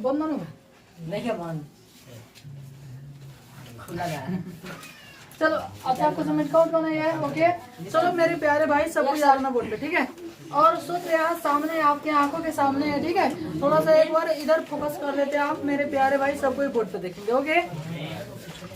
बंद ना देखिए बंद खुला है। चलो अच्छा आपको सबमिट काउंट करना है। ओके चलो मेरे प्यारे भाई सबको याद ना बोल पे, ठीक है। और सूत्र यहाँ सामने आपके आंखों के सामने है, ठीक है। थोड़ा सा एक बार इधर फोकस कर लेते हैं आप मेरे प्यारे भाई, सबको बोर्ड पे देखेंगे। ओके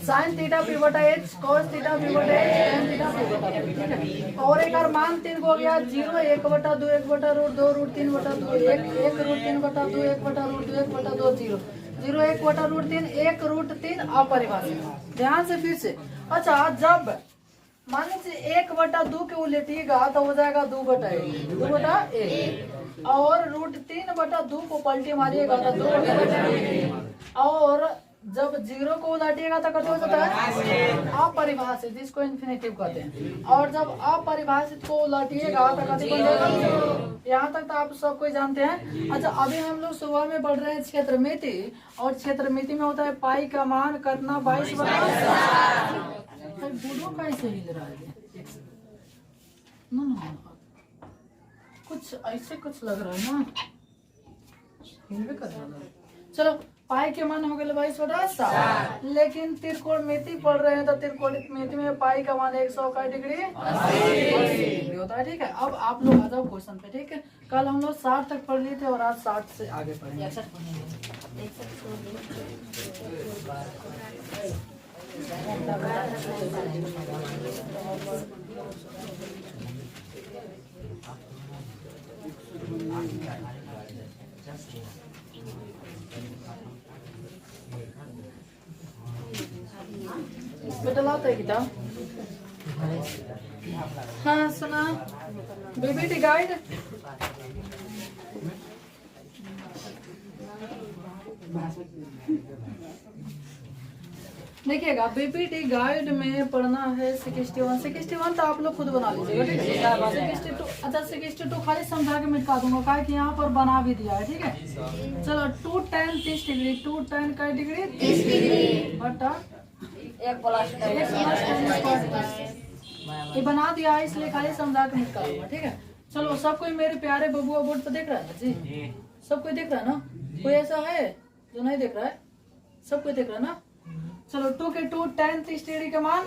साइन थीटा पी बटा एच, कॉस थीटा पी बटा एच, टेन थीटा पी बटा एच, ठीक है। और एक और मान 3 को हो गया 0 1 बटा 2 1 बटा रूट 2 रूट 3 बटा 2 1 1 रूट 3 बटा 2 1 बटा रूट 2 1 बटा 2 0 0 1 बटा रूट 3 1 रूट 3 अपरिभाषित। ध्यान से फिर से। अच्छा जब मान लीजिए 1 बटा 2 के उलटिएगा तो हो जाएगा 2 बटा 1 2 बटा 1, और रूट 3 बटा 2 को पलटी मारिएगा तो 2 बटा 1, और जब 0 को उलटिएगा तो कैसे हो जाता है अपरिभाषित, जिसको इन्फिनेटिव कहते हैं। और जब अपरिभाषित को उलटिएगा तो कैसे बन जाएगा। यहाँ तक तो आप सब कोई जानते हैं। अच्छा अभी हम लोग सुबह में पढ़ रहे हैं क्षेत्रमिति, और क्षेत्रमिति में होता है पाई का मान कितना 22 बटा बूढ़ो कैसे हिल रहा है ना कुछ ऐसे कुछ लग रहा है ना, हिलवे कर रहा है। चलो पाई के मान हो गए 22 बटा 7, लेकिन त्रिकोणमिति पढ़ रहे हैं तो त्रिकोणमिति में पाई का मान 100 डिग्री 80 होता है, ठीक है। अब आप लोग आ जाओ क्वेश्चन पे, ठीक है। कल हम लोग 60 तक पढ़ लिए थे और आज 60 से आगे पढ़ेंगे। बेटा लाता है किताब। हाँ सुना बीबीटी गाइड देखिएगा। बीपीटी गाइड में पढ़ना है 61 तो आप लोग खुद बना लीजिएगा, ठीक है। 62 अच्छा 62 खाली समझा के मिटा दूंगा, क्या कि यहाँ पर बना भी दिया है, ठीक है। चलो 2 tan 30 डिग्री 2 tan का डिग्री 30 डिग्री बटा 1 प्लस ये बना दिया है, इसलिए खाली समझा के मिटा दूंगा, ठीक है। चलो सब कोई मेरे प्यारे बबुआ बोर्ड पर देख रहा है जी, सब कोई देख रहा है ना, कोई ऐसा है जो नहीं देख रहा है, सब कोई देख रहा है ना। चलो 2 के 2 tan 30 डिग्री का मान,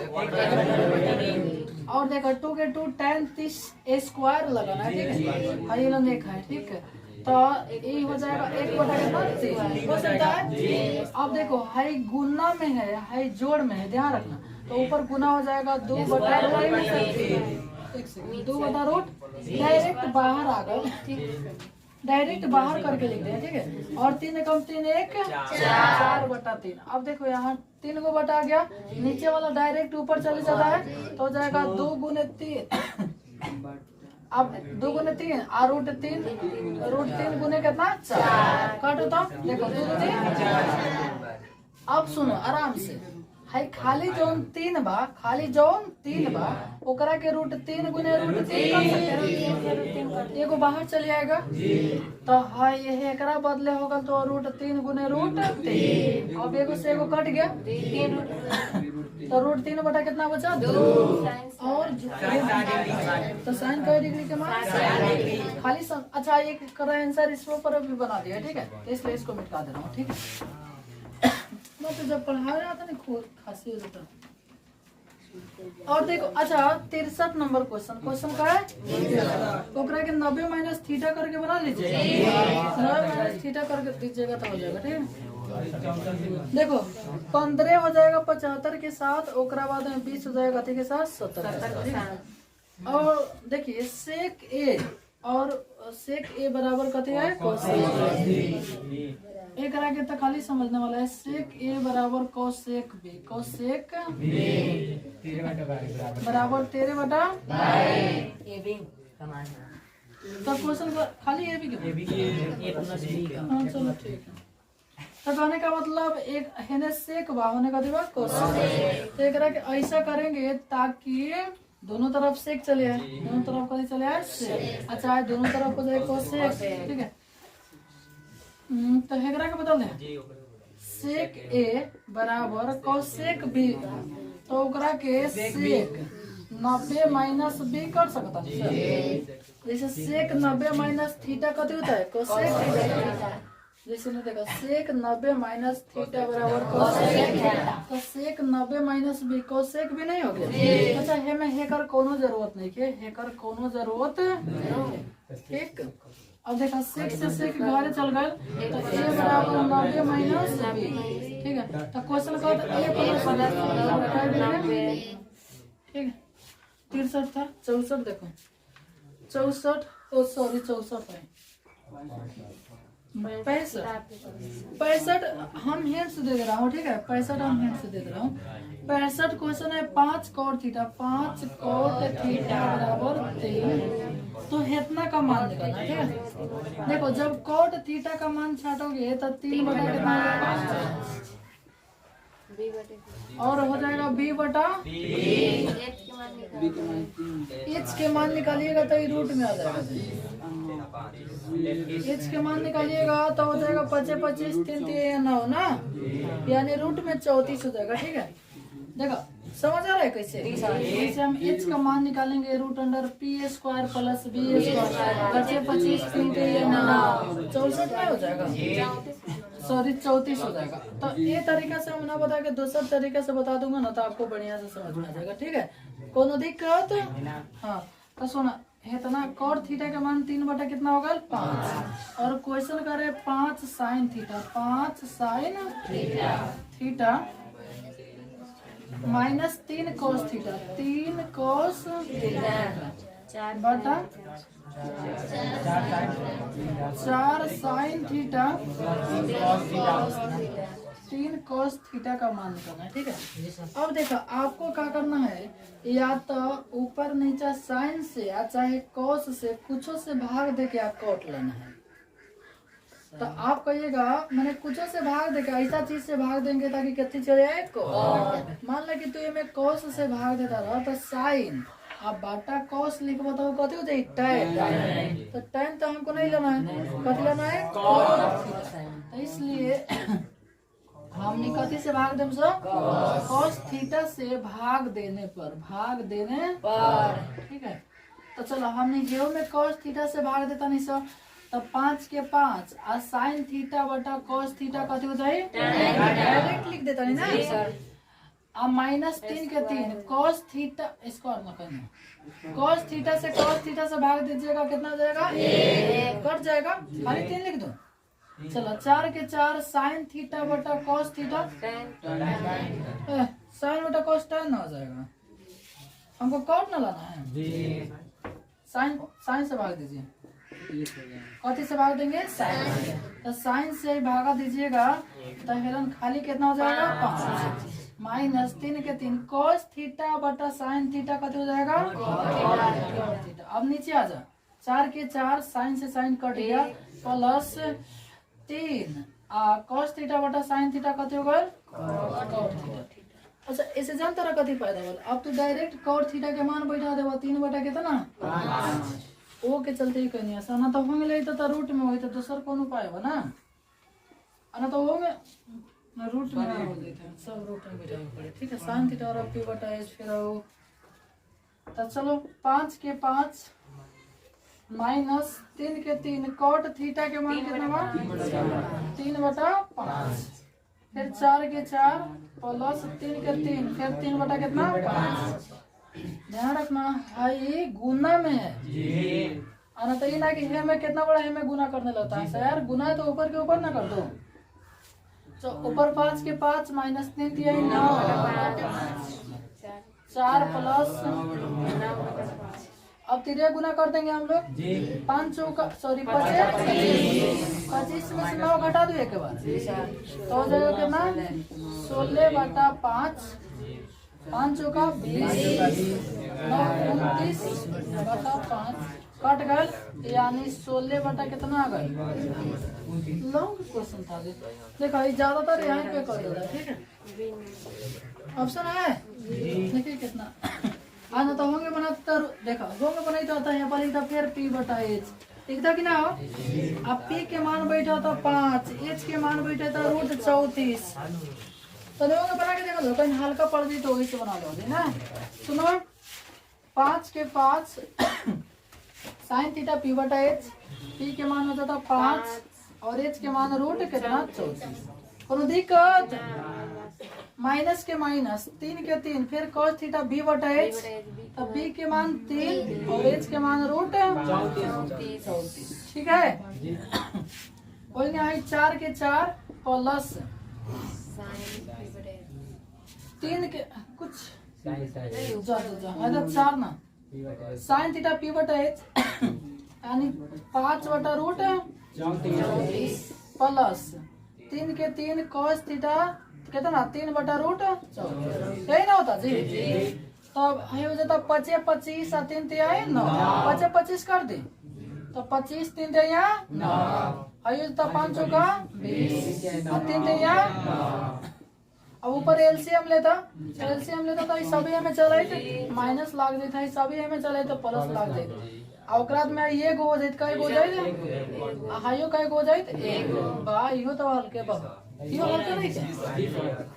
और देखो 2 के 2 tan 30 स्क्वायर लगाना है, ठीक है। हाई लन एक है, ठीक है। तो ये हो जाएगा 1 बटा कितना हो सकता है। अब देखो हाई गुना में है, हाई जोड़ में है, ध्यान रखना। तो ऊपर गुना हो जाएगा 2 बटा रूट, डायरेक्ट बाहर आ गए, डायरेक्ट बाहर करके लिख दें, ठीक है। और 3 कम 3 1 4 बटा 3। अब देखो यहाँ 3 को बटा गया, नीचे वाला डायरेक्ट ऊपर चले जाता है तो हो जाएगा 2 गुने 3। अब 2 गुने 3 और रूट 3 गुने कितना 4 काट होता देखो 2 गुने 4। अब सुनो आराम से, हाई खाली जोन 3 बा, खाली जोन 3 बा, ओकरा के रूट 3 गुने रूट 3 कर सकते हैं, एगो बाहर चले आएगा तो हाई ये एकरा बदले होगा तो रूट 3 गुने रूट 3। अब एगो से एगो कट गया तो रूट 3 बटा कितना बचा 2, और तो साइन का डिग्री के मान खाली अच्छा ये करा आंसर इस पर भी बना दिया, ठीक है। तो इसलिए इसको मिटा दे रहा हूँ, ठीक है। तो जब पढ़ा रहा था ना खूब खांसी हो जाता। और देखो अच्छा 63 नंबर क्वेश्चन का है, ओकरा के 90 माइनस थीटा करके बना लीजिएगा, 90 माइनस थीटा करके दीजिएगा तो हो जाएगा, ठीक है। देखो 15 हो जाएगा 75 के साथ, ओकरा बाद में 20 हो जाएगा के साथ 70। और देखिए सेक ए और सेक ए बराबर कते है कोसेक। एक करा के तो खाली समझने वाला है, सेक ए बराबर कोसेक बी, कोसेक बराबर 13 बटा तो क्वेश्चन खाली ए बी हाँ चलो ठीक है। तो कहने का मतलब एक है सेक बा होने का दिमाग कोसेक, तो एक के ऐसा करेंगे ताकि दोनों तरफ सेक चले आए, दोनों तरफ कभी चले आए सेक, अच्छा दोनों तरफ हो जाए कोसेक, ठीक है। तो हेगरा का बदल दें, सेक ए बराबर कोसेक बी, तो ओकरा के सेक 90 माइनस बी कर सकता है। जैसे सेक 90 माइनस थीटा कति होता है कोसेक थीटा, जैसे ने देखा सेक 90 माइनस थीटा बराबर कोसेक, तो सेक 90 माइनस बी कोसेक भी नहीं हो गया। अच्छा हे में हेकर कोनो जरूरत नहीं के, हेकर कोनो जरूरत ठीक। अब देखा सेक से सेक बाहर चल गए तो ए बराबर 90 माइनस बी, ठीक है। तो क्वेश्चन का ए ठीक है। 63 था 64 देखो 64 ओ सॉरी 64 है 65 हम हिंट्स दे रहा हूँ, ठीक है। 65 हम हिंट्स दे रहा हूँ। 65 क्वेश्चन है 5 cot थीटा, 5 cot थीटा बराबर 3, तो इतना का मान निकालना, ठीक है। देखो जब cot थीटा का मान छाटोगे तो 3 बटा कितना होगा और हो जाएगा b बटा एच के मान निकालिएगा तो ये रूट में आ जाएगा। एच के मान निकालिएगा तो हो जाएगा 25 25 3 3 9 ना, यानी रूट में 34 हो जाएगा, ठीक है। देखो समझ आ रहा है कैसे? जैसे हम एच का मान निकालेंगे root under P square plus B square 25 25 3 3 9 64 में हो जाएगा, सॉरी 34 हो जाएगा। तो ये तरीका से हम ना बता के दूसरा तरीके से बता दूंगा ना तो आपको बढ़िया से समझ में आ जाएगा, ठीक है। कोनो दिक्कत? हाँ तो सुना इतना cot थीटा का मान 3 बटा कितना होगा 5, और क्वेश्चन करे 5 sine theta, 5 sine theta minus 3 cos theta, 3 cos बटा 4 साइन थीटा 3 cos थीटा का मान निकालना है, ठीक है। अब देखो आपको क्या करना है, या तो ऊपर नीचे साइन से या चाहे cos से कुछो से भाग दे के आप cot लेना है। तो आप कहिएगा मैंने कुछो से भाग दे के ऐसा चीज से भाग देंगे ताकि कितनी चले आए cos। मान लो कि तू ये में cos से भाग देता रहा तो साइन अब बाटा cos लिख बताओ कथी हो जाए tan, तो tan तो हमको नहीं लेना है, कथी लेना है cos। तो इसलिए हमने कथी से भाग देम सो cos थीटा से भाग देने पर, ठीक है। तो चलो हमने यो में cos थीटा से भाग देता नहीं सो, तो 5 के 5 और साइन थीटा बटा cos थीटा कथी हो जाए डायरेक्ट लिख देता नहीं ना, अब माइनस 3 के 3 cos थीटा स्क्वायर ना करना, cos थीटा से भाग दीजिएगा कितना हो जाएगा 1 कट जाएगा, खाली 3 लिख दो। चलो 4 के 4 साइन थीटा बटा cos थीटा, साइन बटा cos tan हो जाएगा, हमको cot ना लाना है, साइन से भाग दीजिए, कथी से भाग देंगे साइन, तो साइन से भागा दीजिएगा तो हेरन खाली कितना हो जाएगा 5 माइनस 3 के 3 cos थीटा बटा साइन थीटा कथी हो जाएगा cot थीटा। अब नीचे आ जा 4 के 4 साइन से साइन कट गया प्लस 3 cos थीटा बटा साइन थीटा कथी हो गया cot थीटा। अच्छा इसे जानता रहा कथी फायदा बोल, अब तो डायरेक्ट cot थीटा के मान बैठा देवा 3 बटा कितना 5 ओ के चलते ही कहनी ऐसा ना तो होंगे तो रूट में होई तो दूसर कौन उपाय बा ना, ना तो होंगे ना रूट में ना हो जाते सब रूट में बैठा पड़े, ठीक है। साइन थीटा और पी बटा एच फिर आओ तो चलो 5 के 5 माइनस 3 के 3 cot थीटा के मान कितना बा 3 बटा 5, फिर 4 के 4 प्लस 3 के 3 फिर 3 बटा कितना 5। ध्यान रखना हाई गुना में है आना तो ये ना कि हे में कितना बड़ा है में गुना करने लगता है यार, गुना है तो ऊपर के ऊपर ना कर दो। तो ऊपर 5 के 5 माइनस 3 दिया 9 4 प्लस अब 3 गुना कर देंगे हम लोग 5 चौका सॉरी 25 में से 9 घटा दो एक बार तो हो जाएगा कितना 16 बटा 5 5 चौका 20 9 29 बटा 5 कट गए यानी 16 बटा कितना आ गए। लॉन्ग क्वेश्चन था देखो ये ज्यादातर यहाँ पे कर देता है, ठीक है। ऑप्शन है देखिए कितना आना तो होंगे बनाता देखा होंगे बनाई तो है पर तो फिर पी बटा एच ठीक था कि ना हो। अब पी के मान बैठा था 5 एच के मान बैठा था रूट 34 तो लोगों बना के देखो कहीं हल्का पड़ दी तो वही से बना लो ना। सुनो 5 के 5 साइन थीटा पी बटा एच पी के मान होता था 5 और एच के मान रूट कितना 34। कोनो दिक्कत? माइनस के माइनस 3 के 3 फिर cos थीटा b बटा h, तब b के मान 3 और h के मान रूट 34। ठीक है। बोलेंगे आई 4 के 4 प्लस 3 के कुछ जा है 4 ना साइन थीटा p बटा h यानी 5 बटा रूट 34 प्लस 3 के 3 cos थीटा कितना 3 बटा रूट 34। यही ना होता जी। तब ये हो जाता 5 25 और 3 ते आए 9, 5 25 कर दे तो 25 3 ते यहाँ 9, आयु जाता 5 का 20 और 3 ते यहाँ 9। अब ऊपर एलसीएम लेता तो सभी हमें चले माइनस लाग देता है, सभी हमें चले तो प्लस लाग देता। और ओकरात में ये गो हो जाए कई गो जाए हाइयो कई गो जाए एक बा इहो तो हल्के बा इहो हल्के नहीं के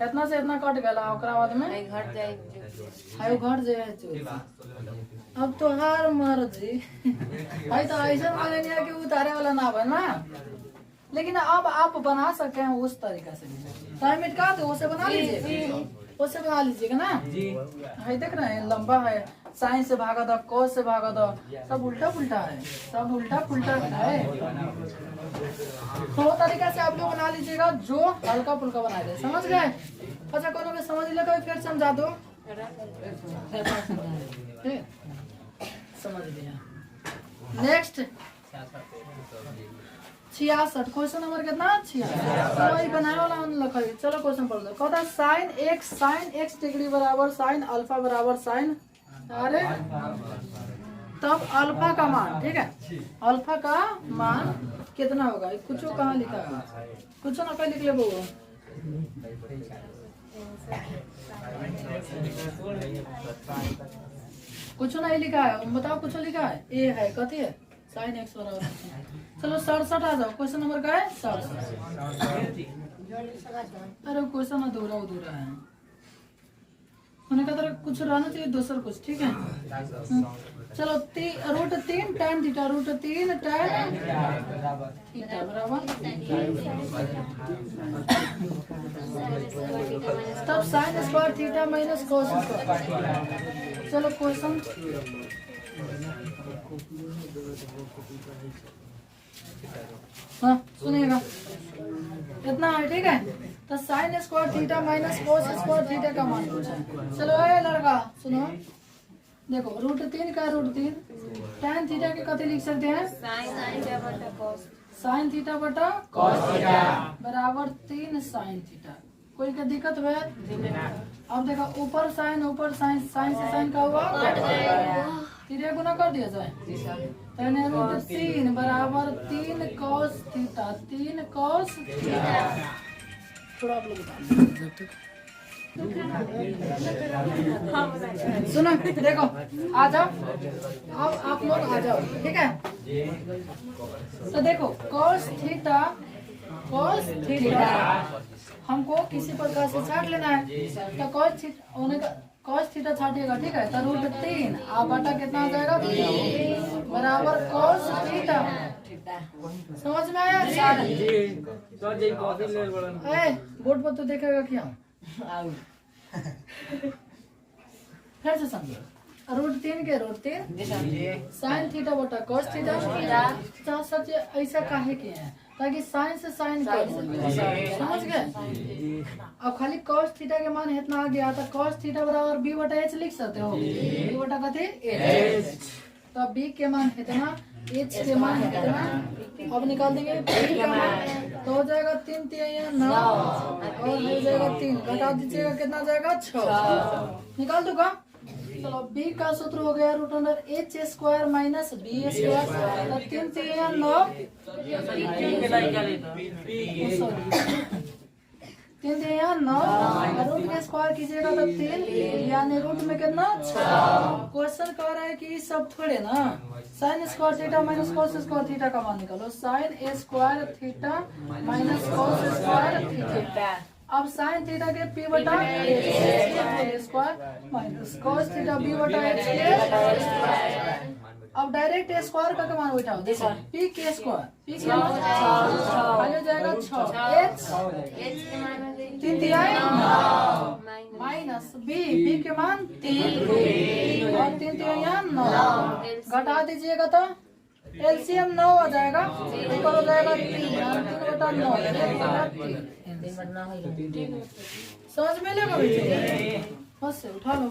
इतना से इतना कट गला ओकरा बाद में घट जाए हाइयो घट जाए। अब तो हार मर्जी भाई तो ऐसा माने नहीं है कि उतारे वाला ना बना, लेकिन अब आप बना सकते हैं उस तरीका से। टाइम मिटका दो उसे बना लीजिए, उससे बना लीजिएगा ना जी। है देख रहे हैं लंबा है, साइन से भागा दो कोस से भागा दो, सब उल्टा पुल्टा है, सब उल्टा पुल्टा है। तो तरीका से आप लोग बना लीजिएगा जो हल्का फुल्का बना दे। समझ गए? अच्छा कोनो में समझ ले कोई फिर समझा दो। समझ लिया। नेक्स्ट 66 क्वेश्चन नंबर कितना 66 बनाए वाला हम लिखा। चलो क्वेश्चन पढ़ लो। कहता साइन x डिग्री बराबर साइन अल्फा बराबर साइन अरे तब अल्फा का मान, ठीक है, अल्फा का मान कितना होगा? कुछ कहाँ लिखा है? कुछ ना कहीं लिख ले वो कुछ नहीं लिखा है, बताओ कुछ लिखा है? ए है कथी है साइन एक्स बराबर। चलो 67 आ जाओ। क्वेश्चन नंबर का है 67। अरे क्वेश्चन अधूरा है, मैंने कहा था कुछ रहना चाहिए दूसरा कुछ। ठीक है चलो root 3 tan theta root 3 tan theta बराबर तब sine square theta minus cos square. चलो क्वेश्चन हाँ सुनिएगा इतना है। ठीक है तो sine square theta minus cos square theta का मान पूछा है। चलो ए लड़का सुनो, देखो रूट 3 का रूट 3 tan थीटा के कते लिख सकते हैं? साइन थीटा बटा कॉस थीटा बराबर 3 साइन थीटा। कोई का दिक्कत है? अब देखो ऊपर साइन साइन से साइन का हुआ तीन गुना कर दिया जाए तो रूट 3 बराबर 3 cos थीटा 3 cos थीटा। थोड़ा आप लोग सुनो देखो आ जाओ, अब आप लोग आ जाओ। ठीक है तो देखो cos थीटा हमको किसी प्रकार से छाट लेना है तो cos थीटा छाटिएगा। ठीक है तो रूट 3 आप बटा कितना आ जाएगा बराबर cos थीटा। समझ में आया? बोर्ड पर तो देखेगा क्या फिर से समझो। रूट 3 के रूट 3 साइन थीटा बटा cos थीटा। सच ऐसा काहे किए हैं ताकि साइन से साइन कर सके। समझ गए? अब खाली cos थीटा के मान इतना आ गया तो cos थीटा बराबर b बटा h लिख सकते हो। b बटा कथी h, तो b के मान इतना h के मान इतना। अब निकाल देंगे b का मान तो हो जाएगा 3 3 9 और हो जाएगा 3 घटा दीजिएगा कितना जाएगा 6। निकाल दूंगा। चलो b का सूत्र हो गया root under h square minus b square 3 3 9 3 9 root के स्क्वायर कीजिएगा तो 3 यानी रूट में कितना 6। क्वेश्चन कह रहा है कि सब थोड़े ना sine square theta minus cos square theta का मान निकालो। Sine a square theta minus cos square theta. अब साइन थीटा के p बटा square minus cos theta b बटा h के अब डायरेक्ट स्क्वायर का मान बैठाओ, देखो पी के स्क्वायर, पी के मान हो जाएगा 6, एच 3 दिया माइनस बी के मान 3 और 3 दिया यहाँ 9, घटा दीजिएगा तो एलसीएम 9 आ जाएगा, इक्वल हो जाएगा 3 समझ में लेगा बेटे, बस से उठा लो।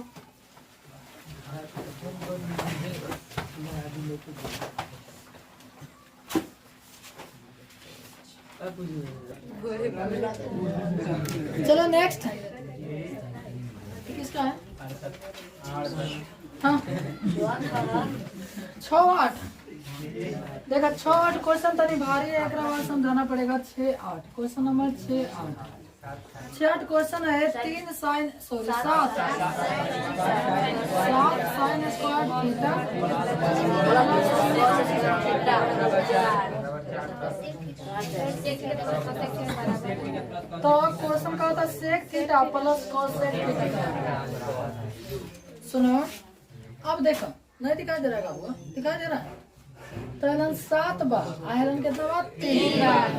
चलो नेक्स्ट किसका है? हाँ 6-8 देखा 6-8 क्वेश्चन तनी भारी है, एक बार समझाना पड़ेगा। 6-8 क्वेश्चन नंबर 6-8 क्वेश्चन है 3 साइन 7 साइन स्क्वायर थीटा तो क्वेश्चन का होता है sec theta plus cosec theta. सुनो अब देखो, नहीं दिखाई दे रहा होगा, दिखाई दे रहा है तो 7 बार आयरन कितना बार 3 बार,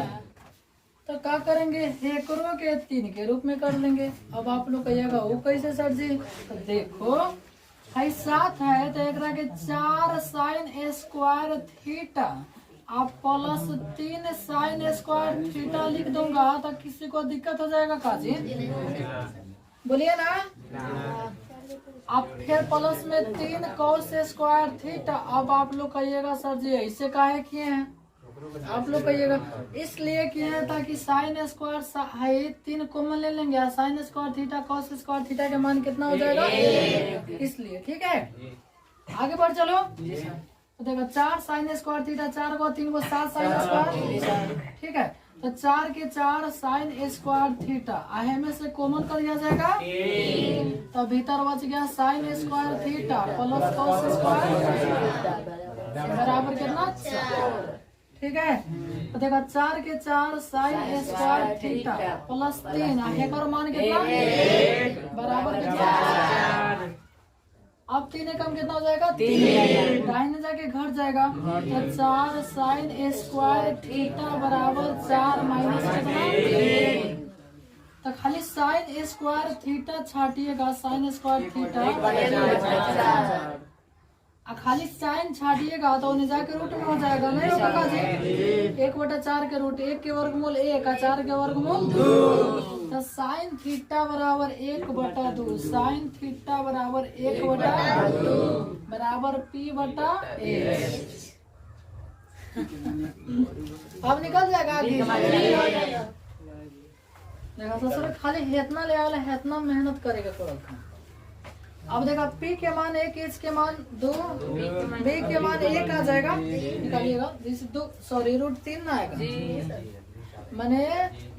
तो क्या करेंगे हेकरो के 3 के रूप में कर लेंगे। अब आप लोग कहिएगा वो कैसे सर जी, तो देखो है 7 है तो एक के 4 साइन स्क्वायर थीटा आप प्लस 3 साइन स्क्वायर थीटा लिख दूंगा तो किसी को दिक्कत हो जाएगा काजी? बोलिए ना। अब फिर प्लस में 3 cos स्क्वायर थीटा। अब आप लोग कहिएगा सर जी ऐसे काहे किए हैं, आप लोग कहिएगा इसलिए किए हैं ताकि साइन स्क्वायर है 3 कॉमन ले लेंगे, sign square theta cos square theta के मान कितना हो जाएगा, इसलिए। ठीक है आगे बढ़ चलो। तो देखो 4 साइन स्क्वायर थीटा, 4 को 3 को 7 साइन स्क्वायर, ठीक है तो 4 के 4 साइन स्क्वायर थीटा आहे में से कॉमन कर दिया जाएगा, तो भीतर बच गया sign square theta plus cos square बराबर कितना 4। ठीक है तो देखो 4 के 4 साइन स्क्वायर थीटा प्लस 3 आहे का मान कितना बराबर कितना, अब 3 कम कितना हो जाएगा 3, दाहिने जाके घट जाएगा तो 4 साइन स्क्वायर थीटा बराबर 4 माइनस कितना 3, तो खाली साइन स्क्वायर थीटा छाटिएगा, साइन स्क्वायर थीटा खाली साइन छाटिएगा तो उन्हें जाके रूट में हो जाएगा, नहीं होगा जी 1/4 के रूट 1 के वर्गमूल 1 और 4 के वर्गमूल 2, तो साइन थीटा बराबर 1/2, साइन थीटा बराबर 1/2 बराबर p/a। अब निकल जाएगा देखा सर खाली इतना ले आया है, इतना मेहनत करेगा थोड़ा। अब देखा p के मान 1, h के मान 2, b के मान 1 आ जाएगा, निकालिएगा जिस 2 सॉरी रूट 3 ना आएगा मैंने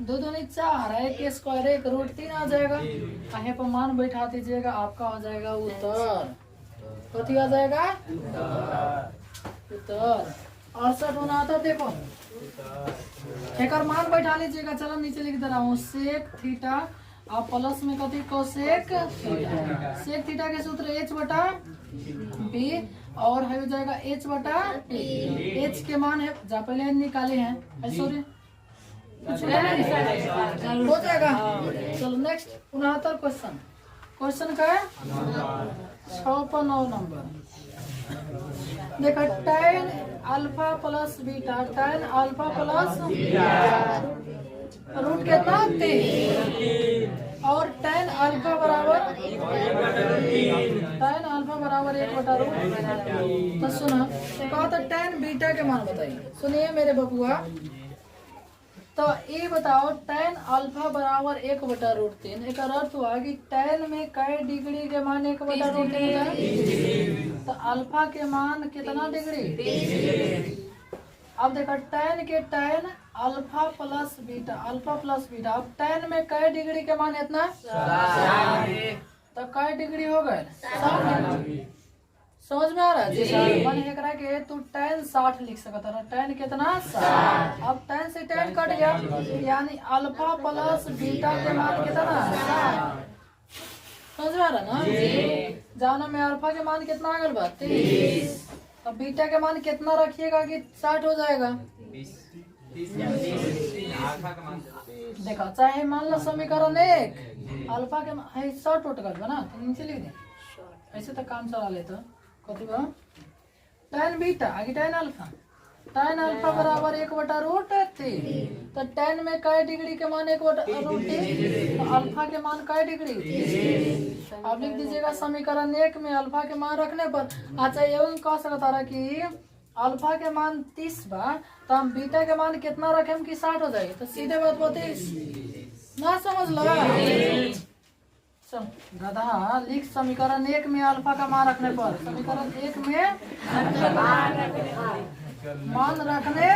2 दूनी 4 1 के स्क्वायर 1 रूट 3 आ जाएगा, कहीं पर मान बैठा दीजिएगा आपका हो जाएगा उत्तर, कथी आ जाएगा उत्तर 68 होना आता। देखो एक मान बैठा लीजिएगा, चलो नीचे लिख दे रहा हूँ सेक थीटा आप प्लस में कथी कोसेक थीटा, सेक थीटा के सूत्र h/b और हो जाएगा h/p, h के मान है जा पहले निकाले हैं सॉरी हो जाएगा। चलो नेक्स्ट 69 क्वेश्चन, क्वेश्चन का है 6 नंबर। देखो tan alpha plus beta, tan alpha plus root कितना 3 और tan अल्फा बराबर 1/रूट। तो सुना कहा था tan बीटा के मान बताइए, सुनिए मेरे बबुआ। तो ये बताओ tan अल्फा बराबर 1/√3, एक अर्थ हुआ कि tan में कई डिग्री के मान 1/√3 होता है, तो अल्फा के मान कितना डिग्री। अब देखो tan के tan alpha plus beta, alpha plus beta, अब tan में कई डिग्री के मान इतना तो कई डिग्री हो गए 60, समझ में आ रहा है जी। मन एक रहा के तू tan 60 लिख सकता है, tan कितना 60, अब tan से tan कट गया यानी अल्फा प्लस बीटा के मान कितना 60, समझ में आ रहा ना। जाना में अल्फा के मान कितना आ गया 30, तो बीटा के मान कितना रखिएगा कि 60 हो जाएगा? देखो चाहे मान लो समीकरण 1 अल्फा के है शॉर्ट उठ गल ना, तो नीचे लिख दे, ऐसे तो काम चला लेता। कथी बा tan बीटा आगे tan अल्फा, tan अल्फा बराबर 1/√3। तो tan में कै डिग्री के मान 1/√3, तो अल्फा के मान कै डिग्री। अब लिख दीजिएगा समीकरण 1 में अल्फा के मान रखने पर। अच्छा एवं कह सकता रहा कि अल्फा के मान 30 बा, तो हम बीटा के मान कितना रखें कि 60 हो जाए, तो सीधे बात 32 ना समझ लो। गधा लिख समीकरण 1 में अल्फा का मान रखने पर, समीकरण 1 में मान रखने,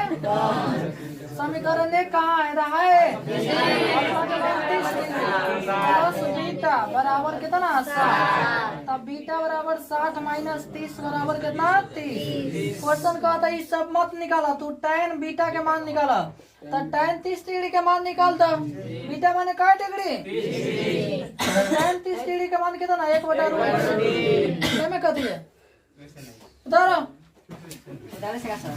समीकरण 1 कहाँ है रहा है? अल्फा के मान 30 प्लस बीटा बराबर कितना 60, तब बीटा बराबर 60 माइनस 30 बराबर कितना 30। क्वेश्चन का था ये सब मत निकाला, तू tan बीटा के मान निकाला, तो tan 30 डिग्री के मान निकाल दो। बीटा माने क्या डिग्री? tan 30 डिग्री के मान कितना 1/√3 में कथी है उतारो। उतारे से का सर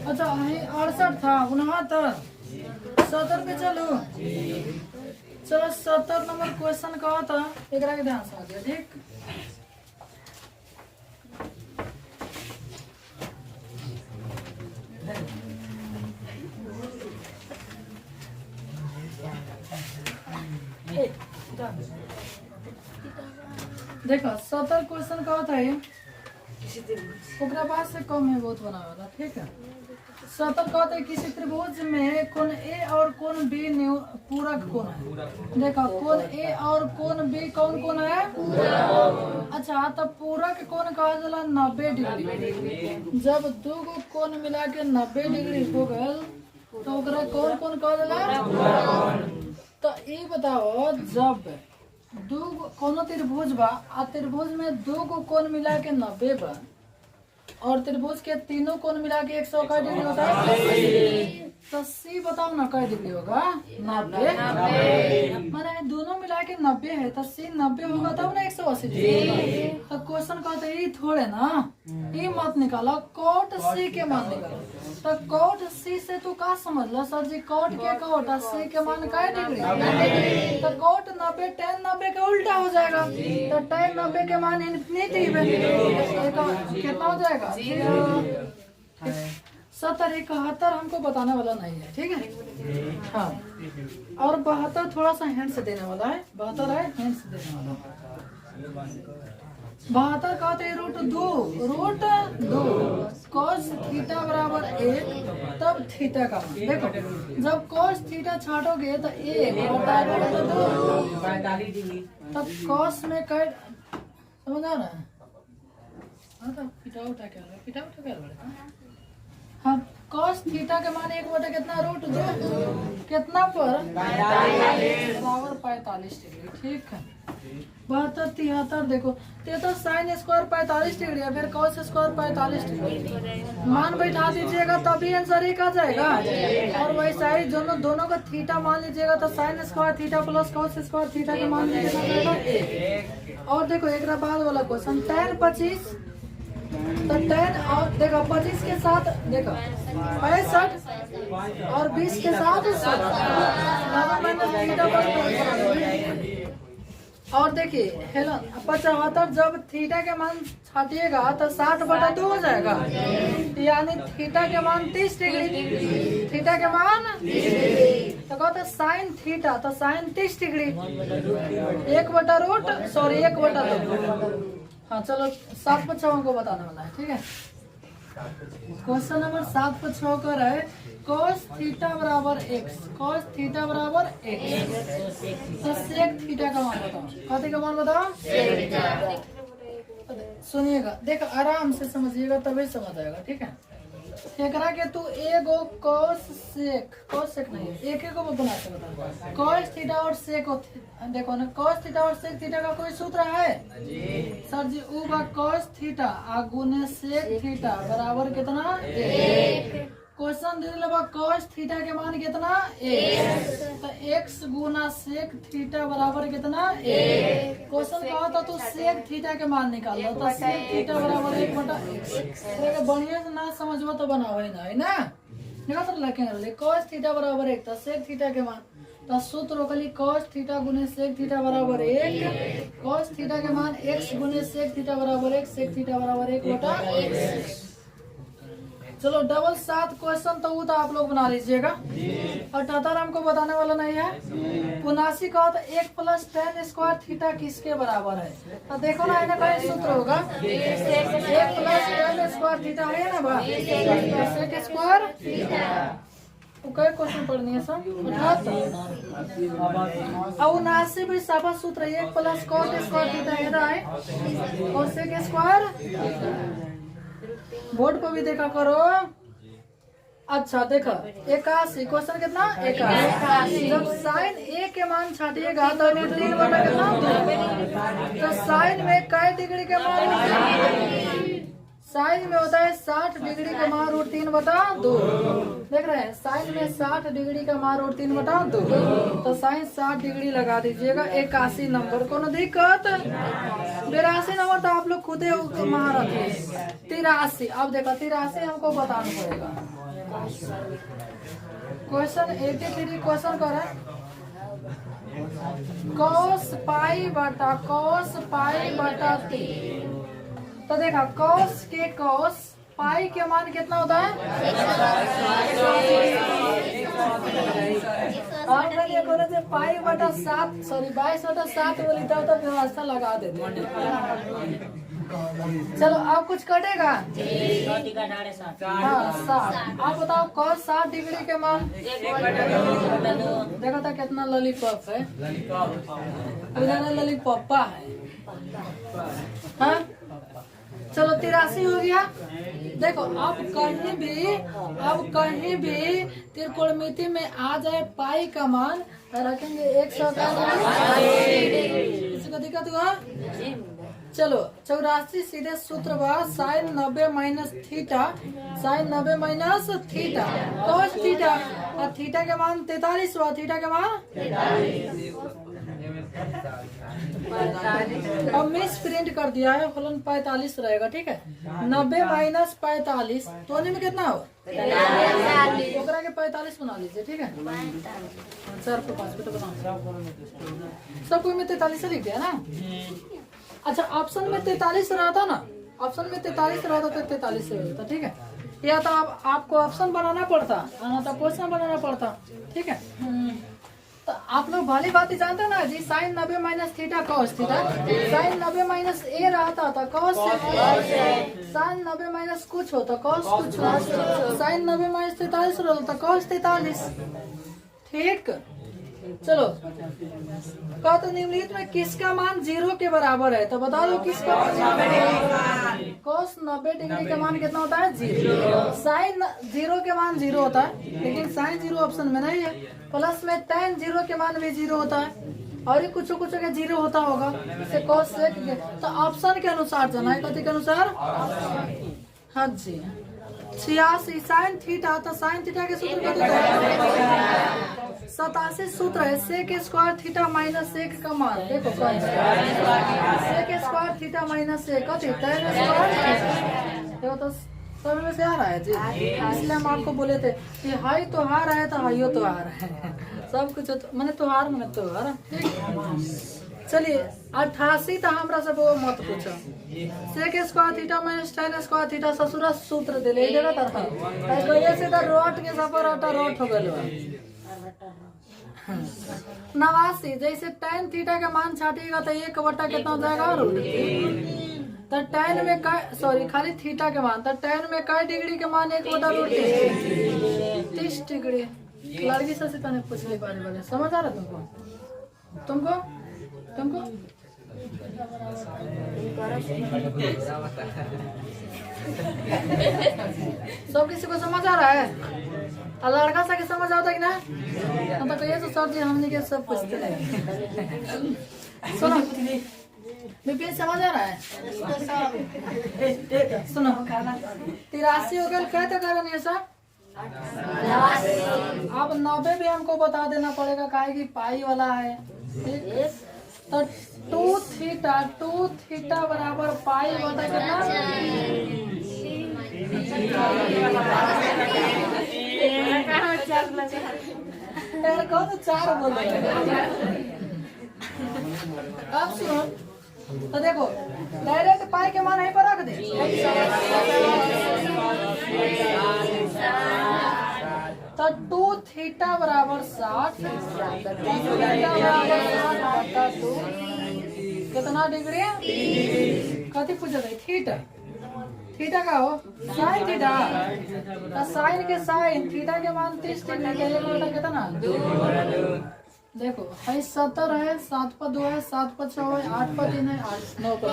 अच्छा 68 था 69 70 पे चलो। चलो 70 नंबर क्वेश्चन कहा था, एक के ध्यान से दिया ठीक। देखो 70 क्वेश्चन का होता है, ओकरा बाद से कम है बहुत बना वाला ठीक है। 70 का होता है किसी त्रिभुज में कोण ए और कोण बी पूरक कोण है। देखो कोण ए और कोण बी कौन कोण है? अच्छा तो पूरक कोण कहा जाला 90 डिग्री। जब दो गो कोण मिला के 90 डिग्री हो गल तो ओकरा कौन कोण कहा जाला? तो ये बताओ जब दो कोनो त्रिभुज बा आ त्रिभुज में दो गो कोण मिला के 90 बा और त्रिभुज के तीनों कोण मिला के 100 का डिग्री होता है, तो सी बताओ ना क्या डिग्री होगा? 90। माने दोनों मिला के 90 है तो सी 90 होगा तब ना 180 डिग्री। तो क्वेश्चन कहते हैं ये थोड़े ना, ये मत निकालो, कोट सी के मान निकालो। तो कोट सी से तू का समझ लो सर जी, कोट के कोट सी के मान क्या डिग्री? तो कोट 90 tan 90 के उल्टा हो जाएगा, तो tan 90 के मान इन्फिनिटी है, कितना हो जाएगा? 70 71 हमको बताने वाला नहीं है ठीक है। हाँ और 72 थोड़ा सा हिंट से देने वाला है, 72 है हिंट से देने वाला। 72 कहते हैं √2 cos थीटा बराबर 1, तब थीटा का मान देखो जब cos थीटा छाटोगे तो 1/√2 तब cos में कट समझ आ रहा है। हाँ तो पिटा उठा क्या हाँ cos थीटा के मान 1/2 कितना √2 कितना पर बराबर 45 डिग्री ठीक है। 72 73 देखो 73 sin स्क्वायर 45 डिग्री है, फिर cos स्क्वायर 45 डिग्री मान बैठा दीजिएगा तभी आंसर एक आ जाएगा। और वैसा ही दोनों का थीटा मान लीजिएगा तो sin square theta plus cos square theta के मान लीजिएगा 1। और देखो एक बाद वाला क्वेश्चन tan 25 तो 10 और देखो 25 के साथ देखो 65 और 20 के साथ 60 और देखिए हेलो 75 जब थीटा के मान छाटिएगा तो 60/2 हो जाएगा, यानी थीटा के मान 30 डिग्री, थीटा के मान तो कहते साइन थीटा तो साइन 30 डिग्री 1/2। हाँ चलो 7 पर 6 को बताने वाला है ठीक है। क्वेश्चन नंबर 7 पर 6 कर है cos थीटा बराबर x, cos थीटा बराबर x तो sec थीटा का मान बताओ, कथी का मान बताओ? सुनिएगा देखो आराम से समझिएगा तभी समझ आएगा ठीक है। एकरा के तू एगो cos sec नहीं एक को बना के बता। cos थीटा और sec देखो ना, cos थीटा और sec थीटा का कोई सूत्र है सर जी? उ बा cos थीटा आ गुने sec थीटा बराबर कितना 1। क्वेश्चन दे दिला cos थीटा के मान कितना x, तो x गुना sec थीटा बराबर कितना a। क्वेश्चन कहा था तो sec थीटा के मान निकाल लो, तो sec थीटा बराबर 1/x। देखो बढ़िया से ना समझबो तो बनाओ ही ना, है ना। निकाल तो लिखेंगे cos थीटा बराबर 1, तो sec थीटा के मान तो सूत्र होगा cos थीटा गुने sec थीटा बराबर 1। cos थीटा के मान x गुने sec थीटा बराबर 1, sec थीटा बराबर 1/x। चलो डबल 7 क्वेश्चन तो वो तो आप लोग बना लीजिएगा। 78 हमको बताने वाला नहीं है। 79 का तो 1 + tan स्क्वायर थीटा किसके बराबर है, तो देखो ना इन्हें कहीं सूत्र होगा 1 + tan स्क्वायर थीटा है ना बा sec स्क्वायर थीटा। वो कई क्वेश्चन पढ़नी है सब। 79 भी साफा सूत्र 1 + cos स्क्वायर थीटा है और sec स्क्वायर। बोर्ड पर भी देखा करो। अच्छा देखो 81 क्वेश्चन कितना 81। जब साइन a के मान छाटिएगा तो √3 बटा कितना 2। तो साइन में कई डिग्री के मान, साइन में होता है 60 डिग्री का मान √3/2। देख रहे हैं साइन में 60 डिग्री का मान √3/2, तो साइन 60 डिग्री लगा दीजिएगा। 81 नंबर कोनो दिक्कत। 82 नंबर तो आप लोग खुद ही महारत है। 83 अब देखो 83 हमको बताना पड़ेगा। क्वेश्चन 83 क्वेश्चन कर cos π/3। तो देखा cos के cos पाई के मान कितना होता है और मैंने बोला थे π/7 सॉरी 22/7 बोली तो व्यवस्था लगा देते। चलो अब कुछ कटेगा हाँ 60। आप बताओ cos 60 डिग्री के मान देखो था कितना लॉलीपॉप है, उधर लॉलीपॉपा है। हाँ चलो 83 हो गया। देखो अब कहीं भी त्रिकोणमिति में आ जाए पाई का मान रखेंगे 100 का। इसको दिक्कत हुआ। चलो 84 सीधे सूत्र बा sin 90 - theta, sin 90 - theta cos theta और थीटा के मान 43 हुआ। थीटा के मान अब मिस प्रिंट कर दिया है, फलन 45 रहेगा। ठीक है 90 - 45 तो में कितना हो ओकरा के 45 बना लीजिए। ठीक है 4 को 5 तो बना सब कोई में 43 लिख दिया ना। अच्छा ऑप्शन में 43 रहता ना, ऑप्शन में 43 रहता तो 43 से होता। ठीक है या तो आपको ऑप्शन बनाना पड़ता ना तो क्वेश्चन बनाना पड़ता। ठीक है तो आप लोग भली बात ही जानते हैं ना जी। sin 90 - theta cos theta, sin 90 - a रहता था cos से, sin 90 - कुछ होता cos कुछ, sin 90 - 43 रहता cos 43। ठीक चलो कहा तो निम्नलिखित में किसका मान 0 के बराबर है, तो बता दो किसका। cos 90 डिग्री का मान कितना होता है 0। साइन 0 के मान 0 होता है लेकिन साइन 0 ऑप्शन में नहीं है। प्लस में tan 0 के मान भी 0 होता है और ये कुछ के 0 होता होगा। इसे cos के तो ऑप्शन के अनुसार जाना है। कथी के अनुसार हाँ जी 86 साइन थीटा, तो साइन थीटा के सूत्र क्या होता है 87 सूत्र है sec square theta minus sec का मान। देखो sec square theta minus sec कथी tan स्क्वायर। देखो तो सब में से आ रहा है जी, इसलिए हम आपको बोले थे कि हाई तो हार है तो हाइयो तो हार है सब कुछ मैंने तो हार मैंने तो हार। चलिए 88 तो हमरा सब मत पूछो। sec square theta minus tan square theta ससुरा सूत्र दिले जगह तरह ऐसे से तो रोट के सफर आटा रोट हो गइल बा। 89 जैसे tan थीटा का मान छाटिएगा तो 1 कितना हो जाएगा √3। तो tan में का सॉरी खाली थीटा के मान, तो tan में का डिग्री के मान 1/√3 30 डिग्री। लड़की से तने पूछ ले बारे वाले समझ आ रहा तुमको सब किसी को समझ आ रहा है। लड़का सा के समझ आता कि ना तो कहिए तो सर जी हमने के सब पूछते हैं। सुनो विपिन समझ आ रहा है। सुनो 83 हो गया क्या तो कारण ये सब अब 90 भी हमको बता देना पड़ेगा, काहे कि पाई वाला है। ठीक, तो 2 थीटा बराबर पाई बटा कितना? यार कौन 4 बोल रहे हैं? अब सुनो, तो देखो डायरेक्ट पाई के मान यहीं पर रख दे। तो 2 थीटा बराबर 60, 2 थीटा बराबर 60 बटा 2 कितना डिग्री? कथी पूछा था? थीटा। थीटा का हो साइन थीटा, तो साइन के साइन थीटा के मान 30 डिग्री के एक बटा कितना? 2। देखो है 70 है, 7 पर 2 है, 7 पर 6 है, 8 पर 3 है, 9 पर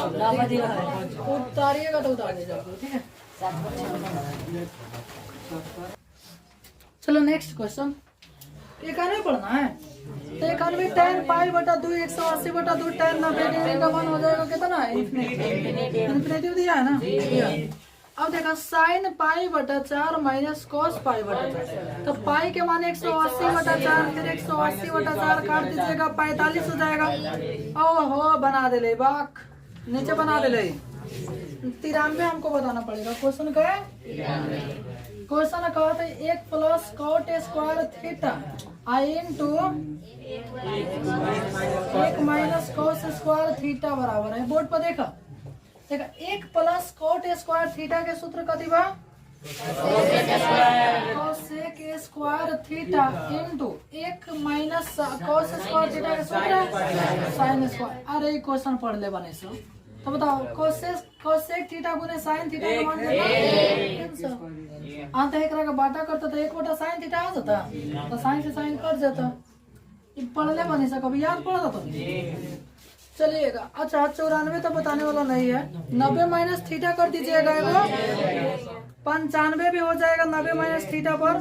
3 है। उतारिएगा तो उतार दीजिए, ठीक है। चलो नेक्स्ट क्वेश्चन, 91 पढ़ना है। तो 91 tan पाई बटा 2 180 बटा 2 tan 90 डिग्री का मान हो जाएगा कितना? इन्फिनिटी दिया है ना, दिया। अब देखा साइन पाई बटा 4 माइनस कॉस पाई बटा 4, तो पाई के मान 180 बटा 4, फिर 180 बटा 4 काट दीजिएगा 45 हो जाएगा। ओहो बना दे ले बाक, नीचे बना दे ले 93 हमको बताना पड़ेगा। क्वेश्चन क्या है? क्वेश्चन कहा था 1 प्लस कॉट स्क्वायर थीटा आई into 1 minus cos square theta बराबर है। बोर्ड पर देखा 1 प्लस कॉट स्क्वायर थीटा के सूत्र कथी बा? Cosec square theta into 1 minus cos square theta के सूत्र साइन स्क्वायर। अरे क्वेश्चन पढ़ ले बने सो, तो बताओ कोसेक थीटा गुने साइन थीटा का मान कितना? आते एकरा का बाटा करता तो 1 बटा साइन थीटा आ जाता, तो साइन से साइन कट जाता। ये पढ़ ले बने सो, कभी याद पड़ा था तो चलिएगा। अच्छा 94 तो बताने वाला नहीं है, 90 माइनस थीटा कर दीजिएगा, 95 भी हो जाएगा 90 माइनस थीटा पर,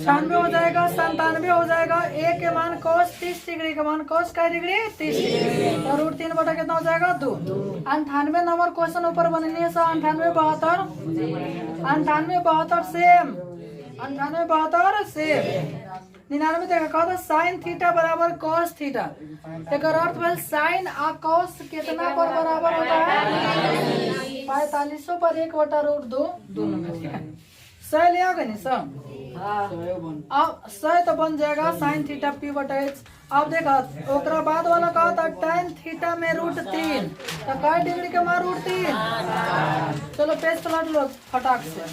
96 हो जाएगा, 97 हो जाएगा। ए के मान cos 30 डिग्री का मान cos का डिग्री 30 डिग्री, और रूट 3 बटा कितना हो जाएगा? 2। 98 नंबर क्वेश्चन ऊपर बननी है सर, 98 72 सेम, 98 72 सेम। 99 देखा कहा था साइन थीटा बराबर कॉस थीटा, एक अर्थ भेल साइन आ कॉस कितना पर बराबर होता है? 45 पर 1 बटा रूट 2 दोनों में। सही ले आ गए नहीं सब? अब सही तो बन जाएगा साइन थीटा पी बटा एच। अब देखा ओकरा बाद वाला कहा था tan थीटा में रूट 3, तो कै डिग्री के मान रूट 3। चलो पेज पलट लो फटाक से।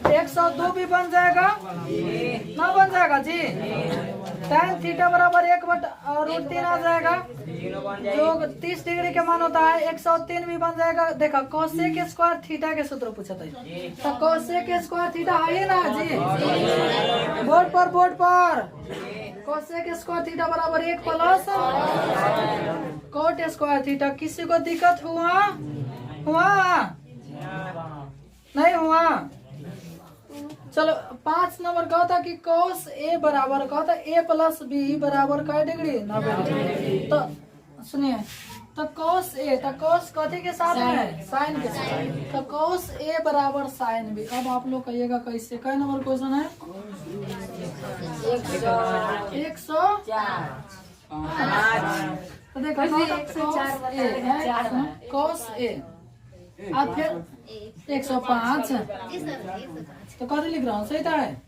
102 भी बन जाएगा ना? बन जाएगा जी। tan थीटा बराबर 1 बटा रूट 3 आ जाएगा, जो 30 डिग्री के मान होता है। 103 भी बन जाएगा। देखा कोसेक स्क्वायर थीटा के सूत्र पूछा था, तो कोसेक स्क्वायर थीटा आइए ना जी, बोर्ड पर कोसेक स्क्वायर थीटा बराबर 1 प्लस कोट स्क्वायर थीटा। किसी को दिक्कत हुआ नहीं हुआ? चलो 5 नंबर कहा था कि cos a बराबर कहा था a प्लस बी बराबर कै डिग्री? 90 डिग्री। तो सुनिए, तो cos a, तो cos कथी के साथ है? साइन के साथ, तो cos a बराबर साइन बी। अब आप लोग कहिएगा कैसे? कै नंबर क्वेश्चन है? 104। तो देखो cos a अब फिर 105, तो कथी लिख रहा हूँ? सही था है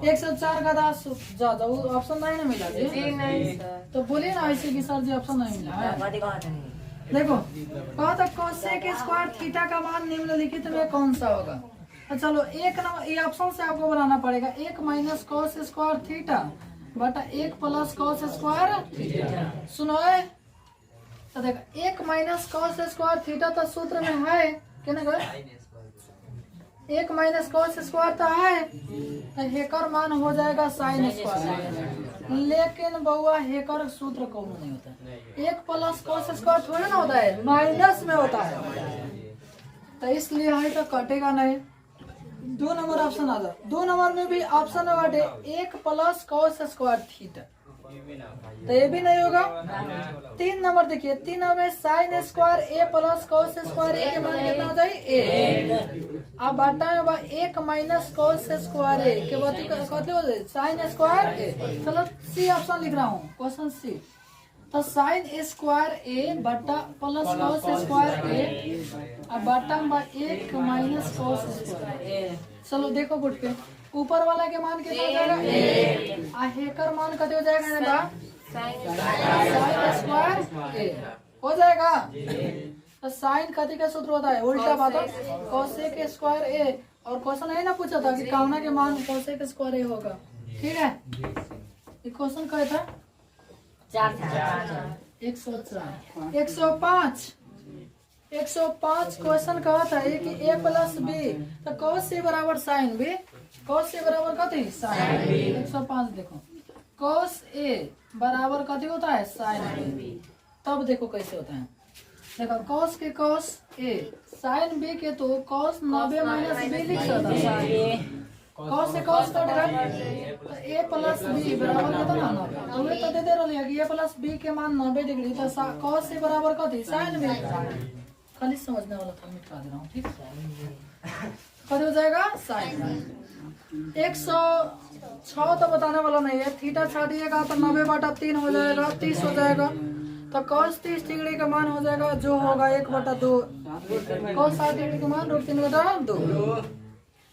104 का दास ज्यादा ऑप्शन नहीं ना मिला जी, तो बोलिए ना ऐसे कि सर जी ऑप्शन नहीं मिला है। देखो कहा था कोसेक स्क्वायर थीटा का मान निम्नलिखित में कौन सा होगा? तो चलो एक नंबर ये ऑप्शन से आपको बनाना पड़ेगा। 1 माइनस कॉस स्क्वायर थीटा बटा 1 प्लस कॉस स्क्वायर थीटा। सुनो तो देखो 1 माइनस कॉस स्क्वायर थीटा तो सूत्र में है क्या ना? 1 माइनस कॉस स्क्वायर तो है, तो हेकर मान हो जाएगा साइन स्क्वायर। लेकिन बउआ हेकर सूत्र कौन नहीं होता है, 1 प्लस कॉस स्क्वायर थोड़ा ना होता है, माइनस में होता है, तो इसलिए है तो कटेगा नहीं। 2 नंबर ऑप्शन आ जाए। 2 नंबर में भी ऑप्शन है 1 प्लस कॉस स्क्वायर थीटा, तो ये भी नहीं होगा। 3 नंबर देखिए, 3 नंबर में साइन स्क्वायर ए प्लस कॉस स्क्वायर ए के मान कितना हो जाए ए। अब बाटा में 1 माइनस कॉस स्क्वायर ए के बाद कथी हो जाए साइन स्क्वायर ए। चलो सी ऑप्शन लिख रहा हूँ, क्वेश्चन सी। तो साइन स्क्वायर ए बटा प्लस कॉस स्क्वायर ए, अब बाटा में 1 माइनस कॉस स्क्वायर ए। चलो देखो बुट पे ऊपर वाला के मान कितना हो जाएगा ए, आ हेकर मान कितना हो जाएगा ना साइन स्क्वायर ए हो जाएगा। तो साइन कथी का सूत्र होता है उल्टा बात, कोसेक स्क्वायर ए। और क्वेश्चन है ना पूछा था कि कामना के मान कोसेक स्क्वायर ए होगा, ठीक है। ये क्वेश्चन क्या था 104 105 105 क्वेश्चन कहा था कि ए प्लस बी, तो कॉस ए बराबर साइन बी, कॉस ए बराबर कथी साइन बी। 105 देखो कॉस ए बराबर कथी होता है साइन बी। तब देखो कैसे होता है, देखो कॉस के कॉस ए साइन बी के तो कॉस 90 माइनस बी लिख सकता है। कॉस से कॉस कट गया तो ए प्लस बी बराबर कितना 90। तो ये तो दे रही है कि ए प्लस बी के मान 90 डिग्री, तो कॉस से बराबर कथी साइन बी। खाली समझने वाला था, मिटा दे रहा हूँ, ठीक है। कथी हो जाएगा साइन। 106 तो बताने वाला नहीं है, थीटा छाड़िएगा तो 90/3 हो जाएगा, 30 हो जाएगा। तो cos 30 डिग्री का मान हो जाएगा जो होगा 1/2। cos 60 डिग्री का मान √3/2।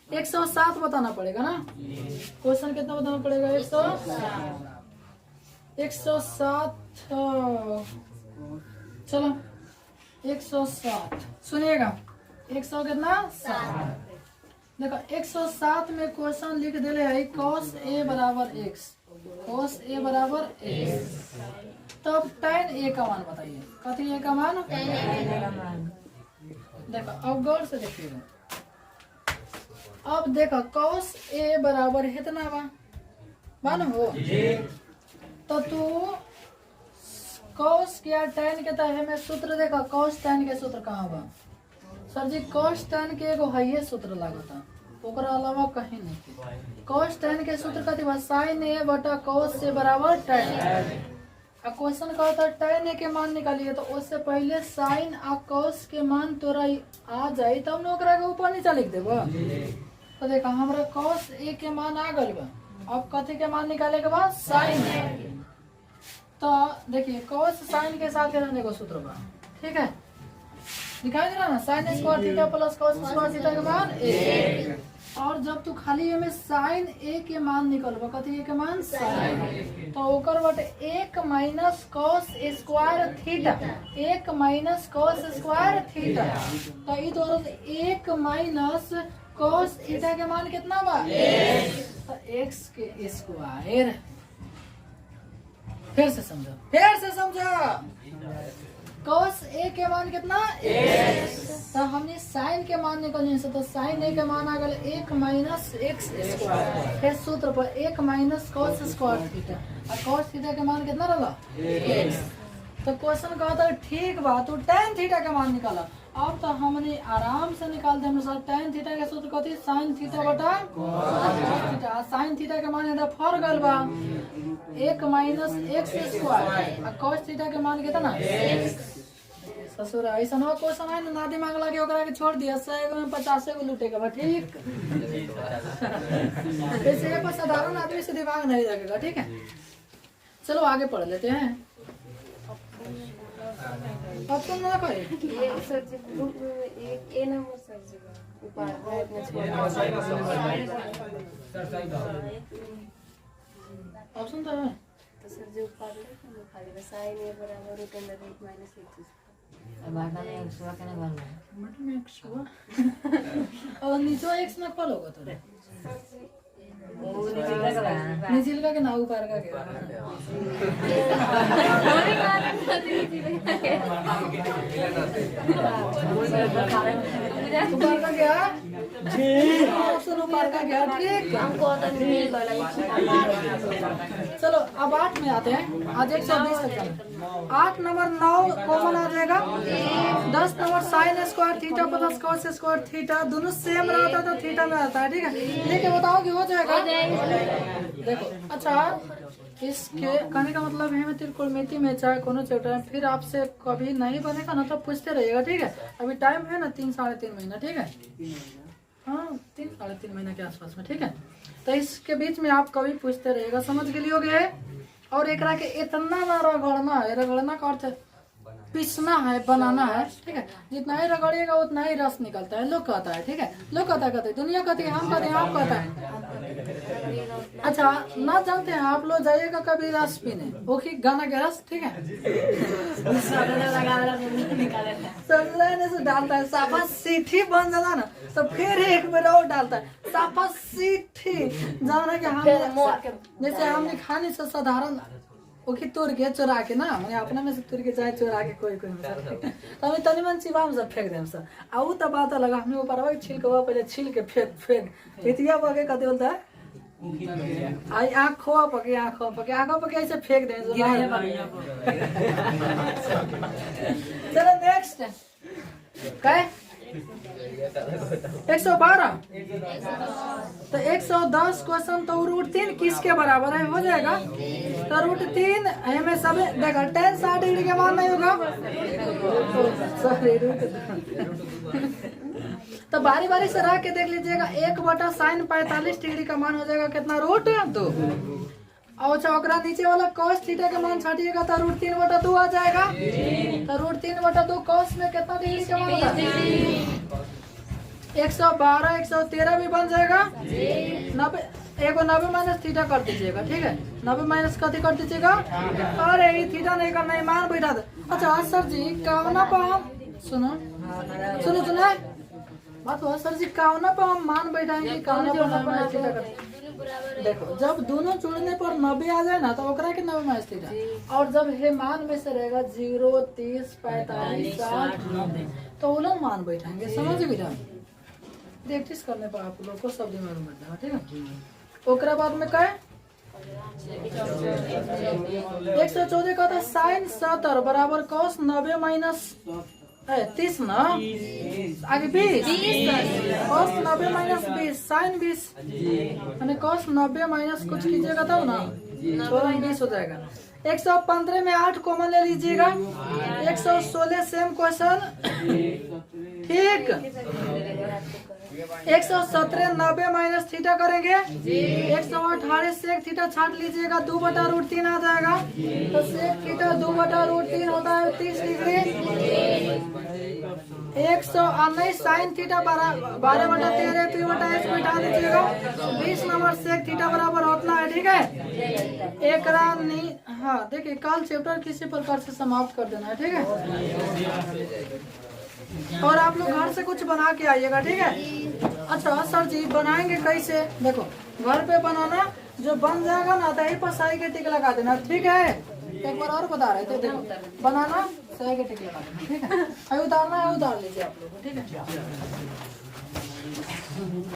107 बताना पड़ेगा ना, क्वेश्चन कितना बताना पड़ेगा 107। चलो 107 सुनिएगा, 100 कितना 7। देखो 107 में क्वेश्चन लिख दे है cos a बराबर x, cos a बराबर x। तब tan a का मान बताइए, कथी a का मान देखो। अब गौर से देखिएगा, अब देखो cos a बराबर इतना मान हो, तो तू cos क्या tan के तहे में सूत्र देखा, cos tan के सूत्र कहाँ बा सर जी। cos tan के एगो है सूत्र लागता, ओकरा अलावा कहीं नहीं। cos tan के सूत्र कथी बा sin a बटा cos से बराबर tan। अब क्वेश्चन का होता है tan a के मान निकालिए, तो उससे पहले sin आ cos के मान तोरा आ जाए तब न ओकरा के ऊपर नीचे लिख देबो। तो देखा हमरा cos a के मान आ गइल बा, अब कथी के मान निकाले के बाद sin a। तो देखिए cos sin के साथ रहने को सूत्र बा, ठीक है, दिखाई दे रहा ना sine square theta plus cos square theta के मान a। और जब तू खाली में साइन a के मान निकलबा, कथी a के मान साइन, तो ओकर बटे 1 minus cos square theta, 1 minus cos square theta. तो ई तो 1 माइनस cos थीटा के मान कितना बा x, तो x के स्क्वायर। फिर से समझो cos a के मान कितना x, तो हमने sin के मान निकालने से, तो sin a के मान आ गया 1 माइनस x स्क्वायर। फिर सूत्र पर 1 माइनस cos स्क्वायर थीटा, और cos थीटा के मान कितना रहा x। तो क्वेश्चन कहा था ठीक बा, तो tan थीटा के मान निकाला। अब तो हमने आराम से निकाल दे अनुसार tan थीटा के सूत्र कथी sin थीटा बटा cos थीटा। sin थीटा के मान इधर फर गल बा 1 माइनस x स्क्वायर, और cos थीटा के मान कितना x। ससुर ऐसा ना क्वेश्चन है ना दिमाग लगे ओकरा के छोड़ दिया 100 में 50 को लूटेगा बा, ठीक। वैसे पर साधारण आदमी से दिमाग नहीं लगेगा, ठीक है। चलो आगे पढ़ लेते हैं। अब तुम ना कहे ये सब्जेक्ट बुक में एक ए नंबर सब्जेक्ट ऊपर ऑप्शन तो है, तो सर जो ऊपर खाली साइन ए बराबर √1 माइनस x। बाटा में 100 के ना बनना मत में 100 और नीचे x ना पर होगा तो वो नीचे लगा नीचे लगा के ना ऊपर का क्या ऊपर का क्या जी ऑप्शन ऊपर का क्या, ठीक। हमको तो मिल गया। चलो अब 8 में आते हैं। आज 120 तक चलो। 8 नंबर 9 कॉमन आ जाएगा। 10 number sign square theta plus cos square theta, दोनों सेम रहता है तो थीटा में आता है, ठीक है। लेके बताओ कि हो जाएगा। देखो अच्छा इसके कहने का मतलब है मैं त्रिकोणमिति में चाहे कोनो चैप्टर में फिर आपसे कभी नहीं बनेगा ना तो पूछते रहिएगा, ठीक है। अभी टाइम है ना 3 साढ़े 3 महीना, ठीक है। हाँ 3 साढ़े 3 महीना के आसपास में, ठीक है। तो इसके बीच में आप कभी पूछते रहिएगा, समझ के लिए। और एक के इतना ना रगड़ना है, रगड़ना का अर्थ पीसना है, बनाना है, ठीक है। जितना ही रगड़िएगा उतना ही रस निकलता है, लोग कहता है, ठीक है। लोग कहते हैं, दुनिया कहती है, हम कहते हैं, आप कहता है। अच्छा ना जानते हैं आप लोग, जाइएगा कभी रस पीने, वो की गाना के रस, ठीक है। से डालता है, साफा सीठी बन जाता ना तो फिर एक बार और डालता है, साफा सीठी जाना कि हम जैसे हमने खाने से साधारण ओके तोड़ के चुरा के ना, मैंने अपना में से तोड़ के चाहे चुरा के कोई तो हमें तनी मन चिबा में सब फेंक देम सब। आउ तो बात लगा हमने ऊपर आवे छील के पहले छील के फेंक इतिया पके कते बोलता है आई आंखों पके ऐसे फेंक दे। चलो नेक्स्ट काय 112 तो 110 क्वेश्चन तो रूट 3 किसके बराबर है, हो जाएगा। तो रूट 3 हमें सब देखा 10 60 डिग्री के मान नहीं होगा, सॉरी तो बारी बारी से रख के देख लीजिएगा। 1/sin 45 डिग्री का मान हो जाएगा कितना, रूट 2। और अच्छा ओकरा नीचे वाला cos थीटा का मान छाटिएगा तो रूट 3/2 आ जाएगा। तो रूट 3/2 cos में कितना डिग्री का मान होगा, 112 113 भी बन जाएगा। 90 माइनस थीटा कर दीजिएगा, ठीक है। 90 माइनस कथी कर दीजिएगा, अरे थीटा नहीं करना है, मान बैठा दे। अच्छा सर जी कावना पर हम सुनो बात हुआ सर जी, कावना पर हम मान बैठाएंगे, कावना पर थीटा कर। देखो जब दोनों जुड़ने पर 90 आ जाए ना तो ओकरा के 90 माइनस थीटा, और जब हे मान में से रहेगा 0 30 45 60 90 तो वो लोग मान बैठाएंगे, समझ गए। प्रैक्टिस करने पर आप लोग को सब दिमाग में बैठा, ठीक है। ओकरा बाद में क्या 114 का था sin 70 बराबर cos 90 माइनस 30 ना आगे 20 cos 90 माइनस 20 sin 20 मैंने cos 90 माइनस कुछ कीजिएगा तब ना तो 20 हो जाएगा। 115 में 8 कॉमन ले लीजिएगा। 116 सेम क्वेश्चन, ठीक। 117 90 माइनस थीटा करेंगे। 118 सेक थीटा छाट लीजिएगा, 2/√3 आ जाएगा। तो सेक थीटा 2/√3 होता है 30 डिग्री। 119 साइन थीटा 12/13 p/h को उठा दीजिएगा। 20 नंबर सेक थीटा बराबर होता है, ठीक है। एक रानी हाँ देखिए कल चैप्टर किसी प्रकार से समाप्त कर देना है, ठीक है। और आप लोग घर से कुछ बना के आइएगा, ठीक है। अच्छा सर जी बनाएंगे कैसे, देखो घर पे बनाना, जो बन जाएगा ना तो यही पर साई के टिक लगा देना, ठीक है। एक बार और बता रहे थे, देखो बनाना साई के टिक लगा देना, ठीक है। उतारना है उतार लीजिए आप लोग, ठीक है।